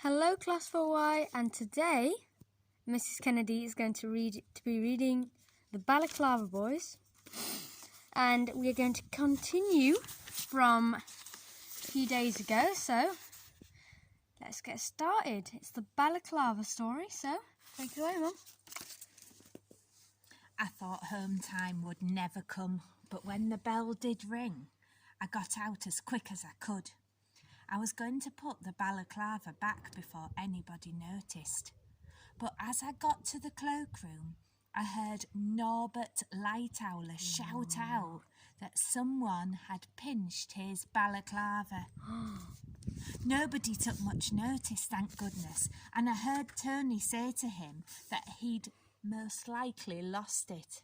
Hello Class 4Y, and today Mrs. Kennedy is going to be reading The Balaclava Boys, and we are going to continue from a few days ago, so let's get started. It's the Balaclava story, so take it away, Mum. I thought home time would never come, but when the bell did ring, I got out as quick as I could. I was going to put the balaclava back before anybody noticed. But as I got to the cloakroom, I heard Norbert Lightowler shout out that someone had pinched his balaclava. Nobody took much notice, thank goodness, and I heard Tony say to him that he'd most likely lost it.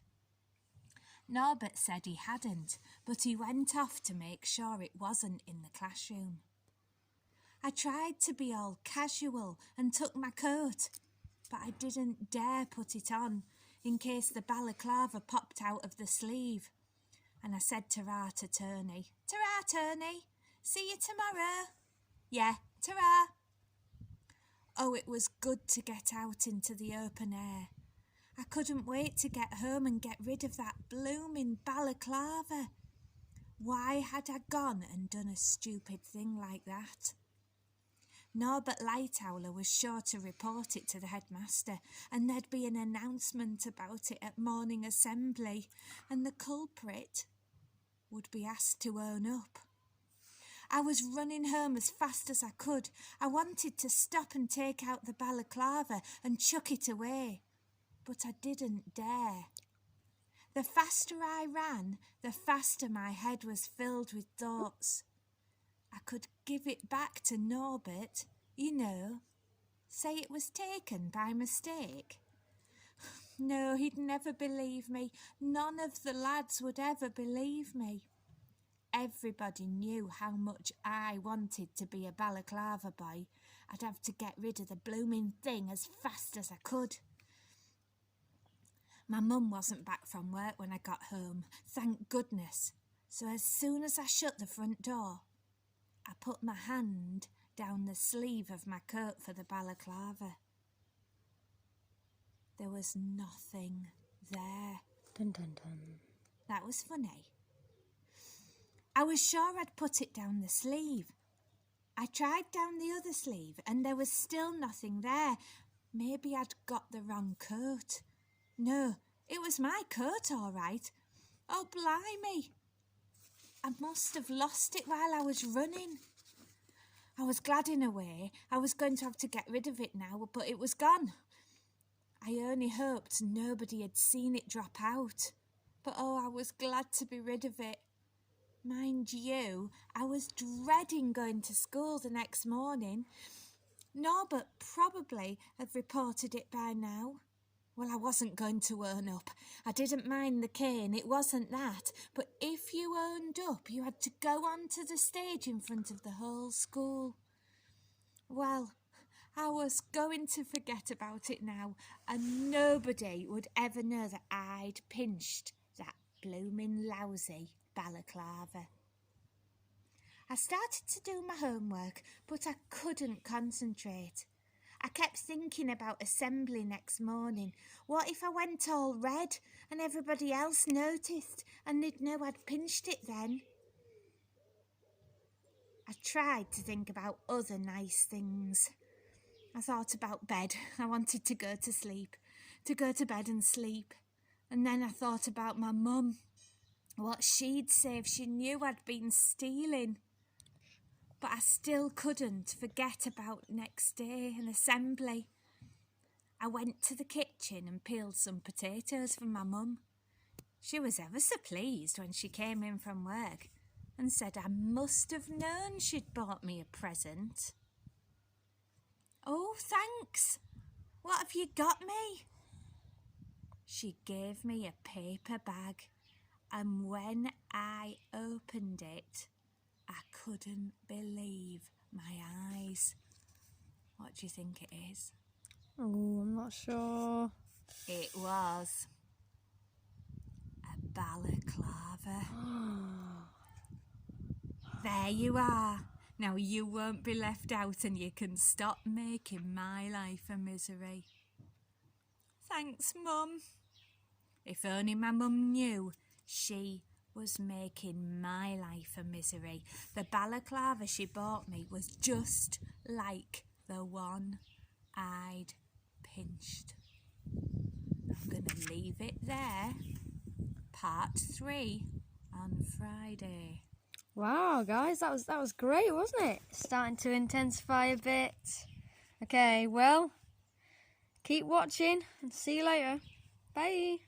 Norbert said he hadn't, but he went off to make sure it wasn't in the classroom. I tried to be all casual and took my coat, but I didn't dare put it on in case the balaclava popped out of the sleeve. And I said ta-ra to Tony. Ta-ra, Tony. See you tomorrow. Yeah, ta-ra. Oh, it was good to get out into the open air. I couldn't wait to get home and get rid of that blooming balaclava. Why had I gone and done a stupid thing like that? Norbert Lightowler was sure to report it to the headmaster, and there'd be an announcement about it at morning assembly, and the culprit would be asked to own up. I was running home as fast as I could. I wanted to stop and take out the balaclava and chuck it away, but I didn't dare. The faster I ran, the faster my head was filled with thoughts. I could give it back to Norbert, say it was taken by mistake. No, he'd never believe me. None of the lads would ever believe me. Everybody knew how much I wanted to be a balaclava boy. I'd have to get rid of the blooming thing as fast as I could. My mum wasn't back from work when I got home, thank goodness. So as soon as I shut the front door, I put my hand down the sleeve of my coat for the balaclava. There was nothing there. Dun dun dun. That was funny. I was sure I'd put it down the sleeve. I tried down the other sleeve and there was still nothing there. Maybe I'd got the wrong coat. No, it was my coat all right. Oh, blimey. I must have lost it while I was running. I was glad in a way. I was going to have to get rid of it now, but it was gone. I only hoped nobody had seen it drop out. But oh, I was glad to be rid of it. Mind you, I was dreading going to school the next morning. Norbert probably had reported it by now. Well, I wasn't going to own up. I didn't mind the cane, it wasn't that. But if you owned up, you had to go onto the stage in front of the whole school. Well, I was going to forget about it now, and nobody would ever know that I'd pinched that blooming lousy balaclava. I started to do my homework, but I couldn't concentrate. I kept thinking about assembly next morning. What if I went all red and everybody else noticed and they'd know I'd pinched it then? I tried to think about other nice things. I thought about bed. I wanted to go to bed and sleep. And then I thought about my mum, what she'd say if she knew I'd been stealing. But I still couldn't forget about next day and assembly. I went to the kitchen and peeled some potatoes for my mum. She was ever so pleased when she came in from work and said I must have known she'd bought me a present. Oh, thanks. What have you got me? She gave me a paper bag, and when I opened it, I couldn't believe my eyes. What do you think it is? Oh, I'm not sure. It was a balaclava. There you are. Now you won't be left out and you can stop making my life a misery. Thanks, Mum. If only my mum knew, she was making my life a misery. The balaclava she bought me was just like the one I'd pinched. I'm going to leave it there. Part 3 on Friday. Wow, guys, that was great, wasn't it? Starting to intensify a bit. Okay, well, keep watching and see you later. Bye.